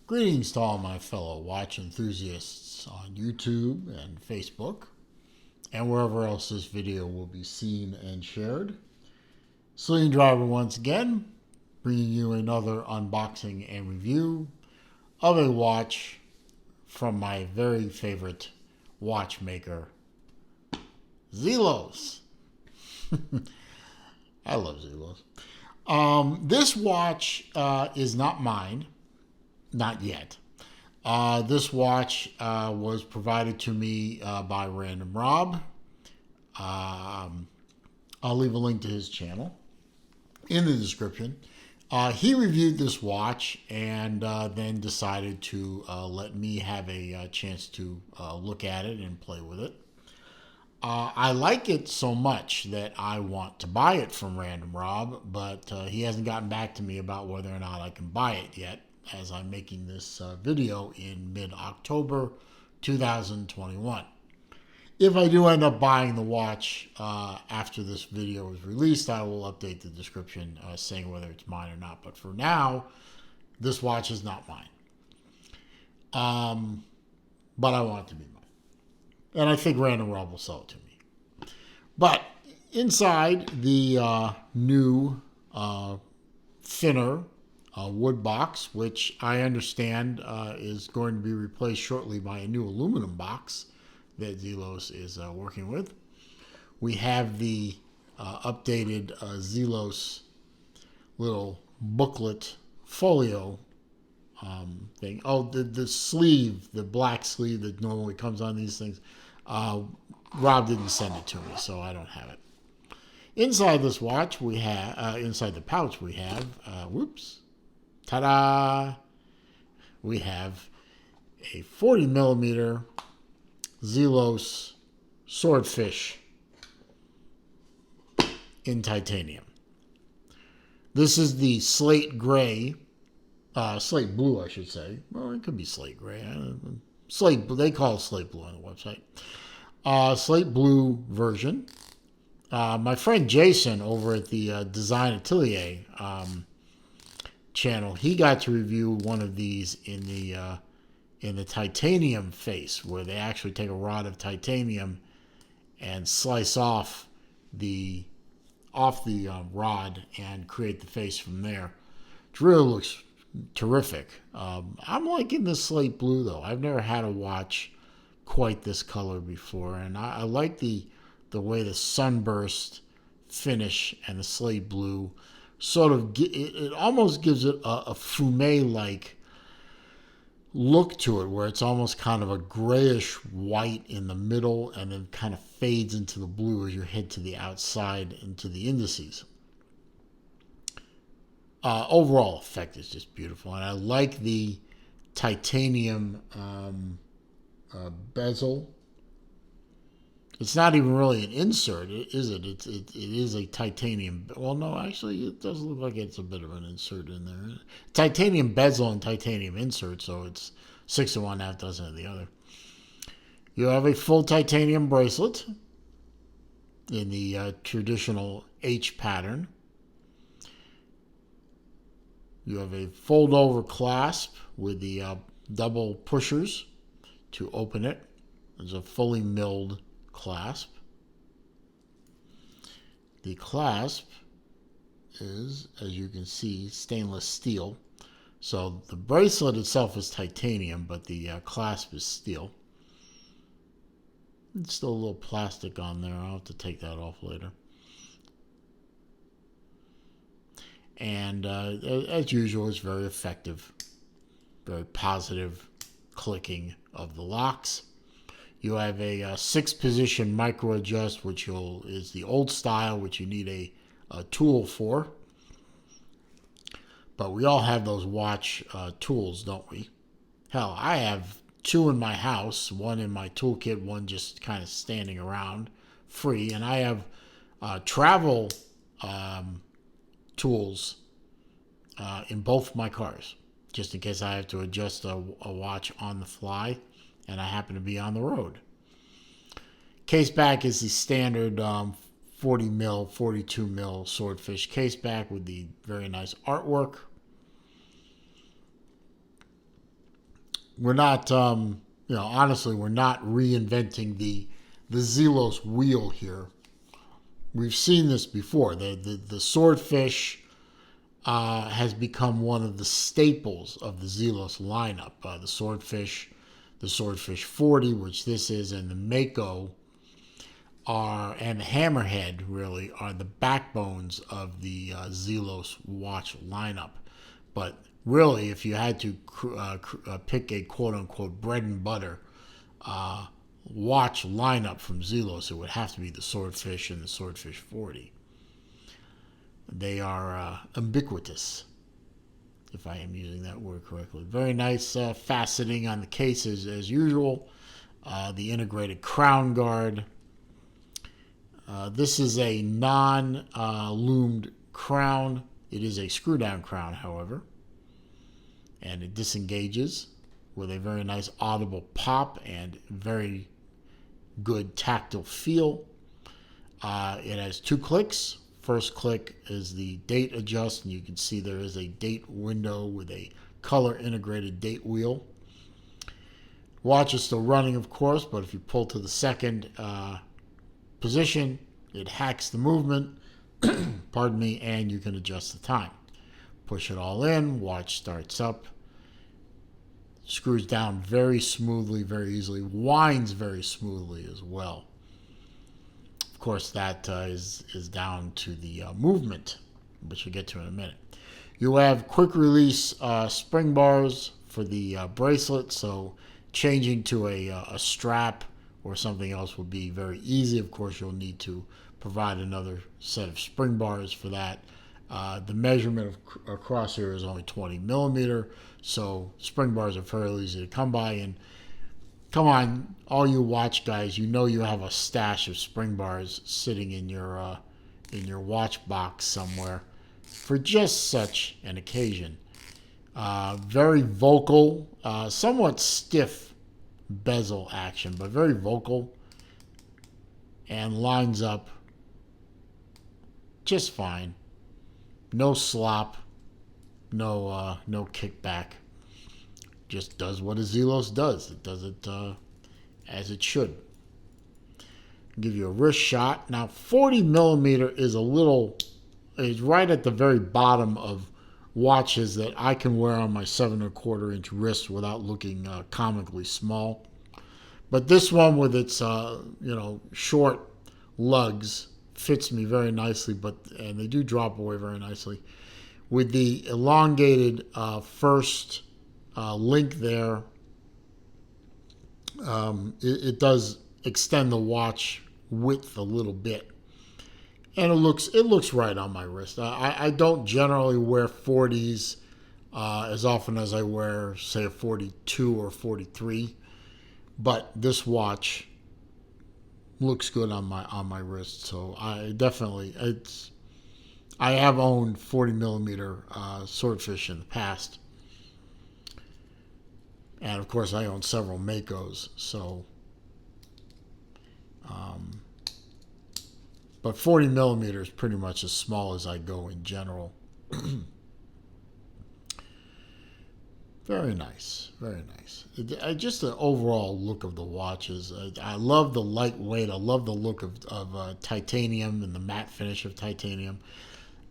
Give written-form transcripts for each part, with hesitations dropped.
Greetings to all my fellow watch enthusiasts on YouTube and Facebook, and wherever else this video will be seen and shared. Slate Driver once again, bringing you another unboxing and review of a watch from my very favorite watchmaker, Zelos. I love Zelos. This watch is not mine. Not yet. This watch was provided to me by Random Rob. I'll leave a link to his channel in the description. He reviewed this watch and then decided to let me have a chance to look at it and play with it. I like it so much that I want to buy it from Random Rob, but he hasn't gotten back to me about whether or not I can buy it yet, as I'm making this video in mid-October 2021. If I do end up buying the watch after this video is released, I will update the description saying whether it's mine or not. But for now, this watch is not mine. But I want it to be mine. And I think Random Rob will sell it to me. But inside the new thinner wood box, which I understand is going to be replaced shortly by a new aluminum box that Zelos is working with. We have the updated Zelos little booklet folio thing. Oh, the sleeve, the black sleeve that normally comes on these things. Rob didn't send it to me, so I don't have it. Inside this watch, we have, inside the pouch, we have, ta-da! We have a 40 millimeter Zelos Swordfish in titanium. This is the slate gray, slate blue, I should say. Well, it could be slate gray. Slate, they call it slate blue on the website. Slate blue version. My friend Jason over at the Design Atelier channel, he got to review one of these in the titanium face, where they actually take a rod of titanium and slice off the rod and create the face from there. It really looks terrific. I'm liking this slate blue though. I've never had a watch quite this color before, and I like the way the sunburst finish and the slate blue sort of it almost gives it a fume-like look to it, where it's almost kind of a grayish white in the middle and then kind of fades into the blue as you head to the outside into the indices. Overall effect is just beautiful, and I like the titanium bezel. It's not even really an insert, is it? It is a titanium. Well, no, actually, it does look like it's a bit of an insert in there. Titanium bezel and titanium insert, so it's 6 of one, half dozen of the other. You have a full titanium bracelet in the traditional H pattern. You have a fold-over clasp with the double pushers to open it. There's a fully milled clasp. The clasp is, as you can see, stainless steel. So the bracelet itself is titanium, but the clasp is steel. It's still a little plastic on there. I'll have to take that off later. And as usual, it's very effective, very positive clicking of the locks. You have a 6-position micro adjust, which is the old style, which you need a tool for. But we all have those watch tools, don't we? Hell, I have 2 in my house, 1 in my toolkit, 1 just kind of standing around free. And I have travel tools in both my cars, just in case I have to adjust a watch on the fly and I happen to be on the road. Case back is the standard 40 mil, 42 mil Swordfish case back with the very nice artwork. we're not, honestly, we're not reinventing the Zelos wheel here. We've seen this before. The Swordfish has become one of the staples of the Zelos lineup. The Swordfish 40, which this is, and the Mako and the Hammerhead really are the backbones of the Zelos watch lineup. But really, if you had to pick a quote-unquote bread and butter watch lineup from Zelos, it would have to be the Swordfish and the Swordfish 40. They are ubiquitous, if I am using that word correctly. Very nice faceting on the cases as usual. The integrated crown guard. This is a non-loomed crown. It is a screw-down crown, however. And it disengages with a very nice audible pop and very good tactile feel. It has 2 clicks. First click is the date adjust, and you can see there is a date window with a color integrated date wheel. Watch is still running, of course, but if you pull to the second position, it hacks the movement, pardon me, and you can adjust the time. Push it all in, watch starts up, screws down very smoothly, very easily, winds very smoothly as well. Of course, that is down to the movement, which we'll get to in a minute. You have quick release spring bars for the bracelet, so changing to a strap or something else will be very easy. Of course, you'll need to provide another set of spring bars for that. The measurement across here is only 20 millimeter, so spring bars are fairly easy to come by. And come on, all you watch guys, you know you have a stash of spring bars sitting in your watch box somewhere for just such an occasion. Very vocal, somewhat stiff bezel action, but very vocal, and lines up just fine. No slop, no kickback. Just does what a Zelos does. It does it as it should. Give you a wrist shot. Now, 40 millimeter is right at the very bottom of watches that I can wear on my 7¼ inch wrist without looking comically small. But this one with its short lugs fits me very nicely, and they do drop away very nicely. With the elongated first link there, it does extend the watch width a little bit, and it looks right on my wrist. I don't generally wear 40s as often as I wear, say, a 42 or 43, but this watch looks good on my wrist. So I have owned 40 millimeter Swordfish in the past. And of course, I own several Makos. So, but 40 millimeter is pretty much as small as I go in general. Very nice, very nice. Just the overall look of the watches. I love the lightweight. I love the look of titanium and the matte finish of titanium.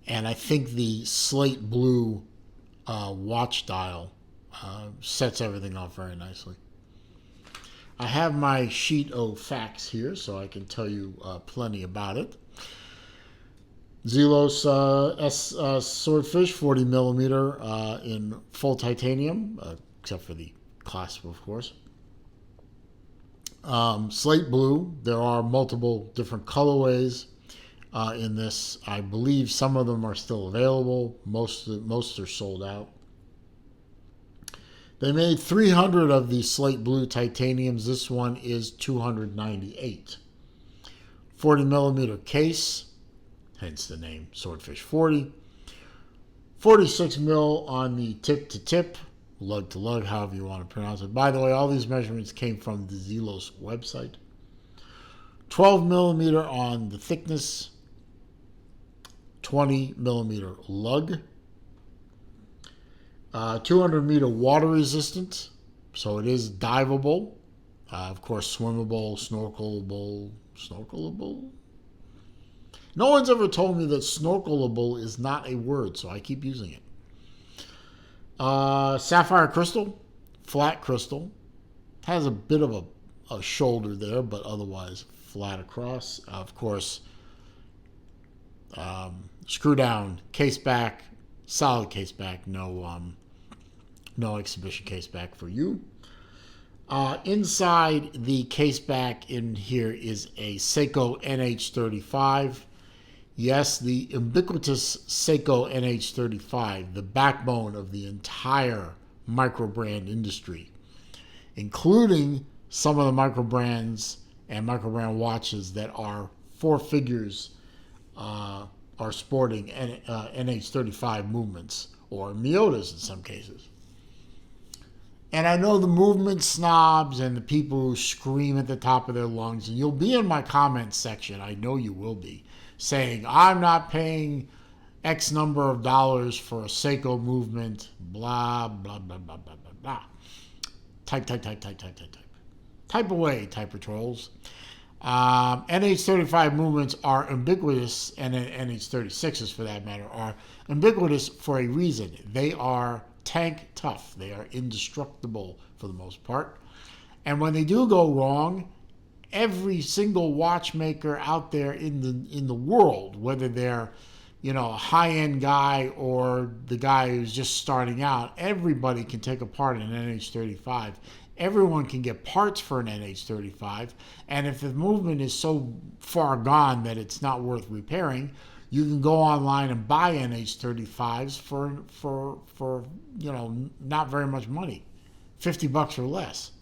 And I think the slate blue watch dial sets everything off very nicely. I have my sheet of facts here, so I can tell you plenty about it. Zelos Swordfish 40 millimeter in full titanium, except for the clasp, of course. Slate blue. There are multiple different colorways in this. I believe some of them are still available. Most are sold out. They made 300 of the slate blue titaniums. This one is 298. 40 millimeter case, hence the name Swordfish 40. 46 mil on the tip to tip, lug to lug, however you want to pronounce it. By the way, all these measurements came from the Zelos website. 12 millimeter on the thickness, 20 millimeter lug. 200 meter water resistance, So it is diveable. Of course, swimmable, snorkelable. No one's ever told me that snorkelable is not a word, so I keep using it. Sapphire crystal, flat crystal. Has a bit of a shoulder there, but otherwise flat across. Of course, screw down case back, solid case back, no exhibition case back for you. Inside the case back in here is a Seiko NH35. Yes, the ubiquitous Seiko NH35, the backbone of the entire microbrand industry, including some of the microbrands and microbrand watches that are four figures are sporting NH35 movements, or Miyotas in some cases. And I know the movement snobs and the people who scream at the top of their lungs, and you'll be in my comments section, I know you will be, saying, I'm not paying X number of dollars for a Seiko movement, blah, blah, blah, blah, blah, blah, blah. Type. Type away, typer trolls. NH35 movements are ubiquitous, and NH36s for that matter, are ubiquitous for a reason. They are tank tough. They are indestructible for the most part. And when they do go wrong, every single watchmaker out there in the world, whether they're a high-end guy or the guy who's just starting out, everybody can take apart an NH35. Everyone can get parts for an NH35, and if the movement is so far gone that it's not worth repairing, you can go online and buy NH35s for not very much money, $50 or less.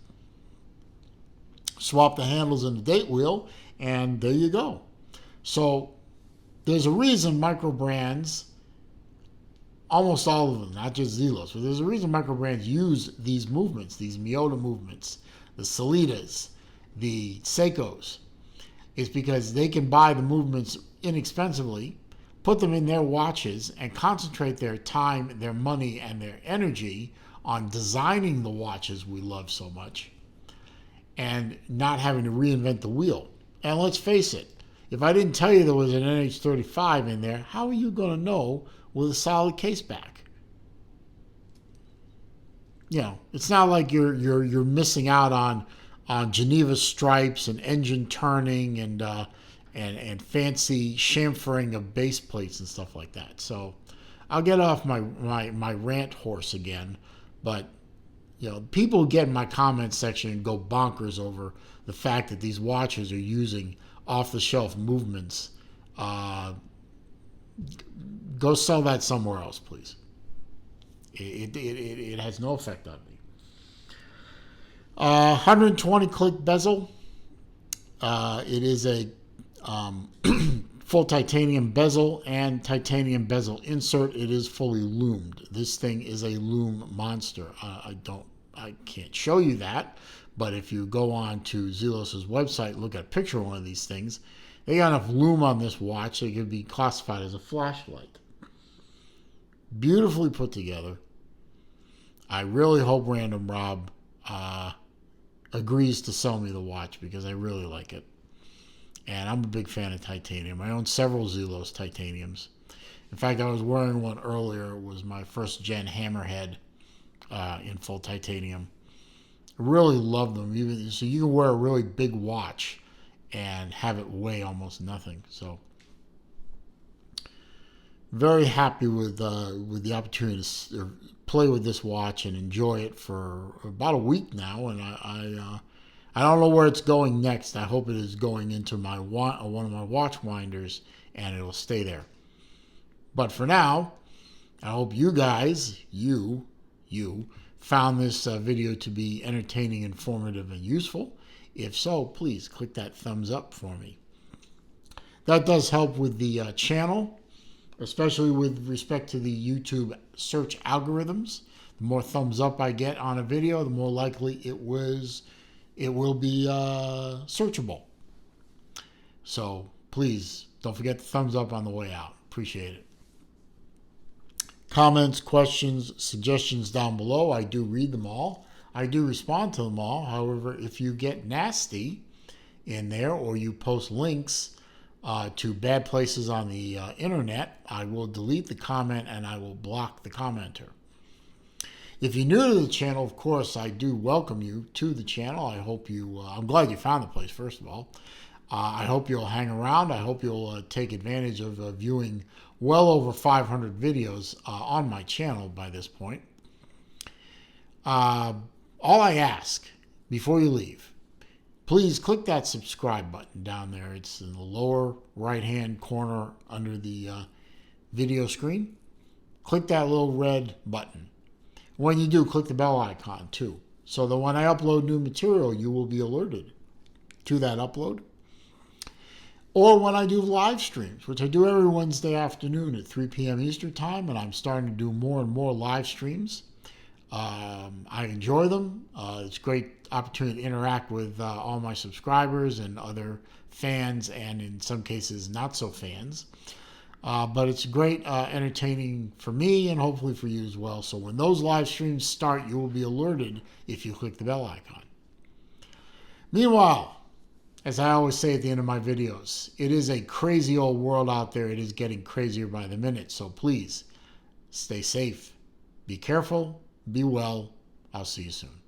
Swap the handles in the date wheel, and there you go. So there's a reason microbrands, almost all of them, not just Zelos, but there's a reason microbrands use these movements, these Miyota movements, the Solitas, the Seikos. It's because they can buy the movements inexpensively, put them in their watches, and concentrate their time, their money, and their energy on designing the watches we love so much, and not having to reinvent the wheel. And let's face it, if I didn't tell you there was an NH35 in there, how are you going to know with a solid case back? It's not like you're missing out on Geneva stripes and engine turning and fancy chamfering of base plates and stuff like that. So I'll get off my rant horse again, but people get in my comments section and go bonkers over the fact that these watches are using off-the-shelf movements. Go sell that somewhere else, please. It has no effect on me. 120 click bezel. It is a full titanium bezel and titanium bezel insert. It is fully loomed. This thing is a loom monster. I can't show you that, but if you go on to Zelos' website, look at a picture of one of these things, they got enough loom on this watch that it could be classified as a flashlight. Beautifully put together. I really hope Random Rob agrees to sell me the watch because I really like it. And I'm a big fan of titanium. I own several Zelos titaniums. In fact, I was wearing one earlier. It was my first gen Hammerhead in full titanium. I really love them. So you can wear a really big watch and have it weigh almost nothing. So very happy with the opportunity to play with this watch and enjoy it for about a week now. And I don't know where it's going next. I hope it is going into one of my watch winders and it'll stay there. But for now, I hope you guys, you found this video to be entertaining, informative, and useful. If so, please click that thumbs up for me. That does help with the channel, especially with respect to the YouTube search algorithms. The more thumbs up I get on a video, the more likely it will be searchable. So please don't forget the thumbs up on the way out. Appreciate it. Comments, questions, suggestions down below. I do read them all. I do respond to them all. However, if you get nasty in there or you post links to bad places on the internet, I will delete the comment and I will block the commenter. If you're new to the channel, of course, I do welcome you to the channel. I hope you, I'm glad you found the place, first of all. I hope you'll hang around. I hope you'll take advantage of viewing well over 500 videos on my channel by this point. All I ask before you leave, please click that subscribe button down there. It's in the lower right-hand corner under the video screen. Click that little red button. When you do, click the bell icon too, so that when I upload new material, you will be alerted to that upload. Or when I do live streams, which I do every Wednesday afternoon at 3 p.m. Eastern Time, and I'm starting to do more and more live streams. I enjoy them. It's a great opportunity to interact with all my subscribers and other fans, and in some cases not so fans. But it's great entertaining for me and hopefully for you as well. So when those live streams start, you will be alerted if you click the bell icon. Meanwhile, as I always say at the end of my videos, it is a crazy old world out there. It is getting crazier by the minute. So please stay safe, be careful, be well. I'll see you soon.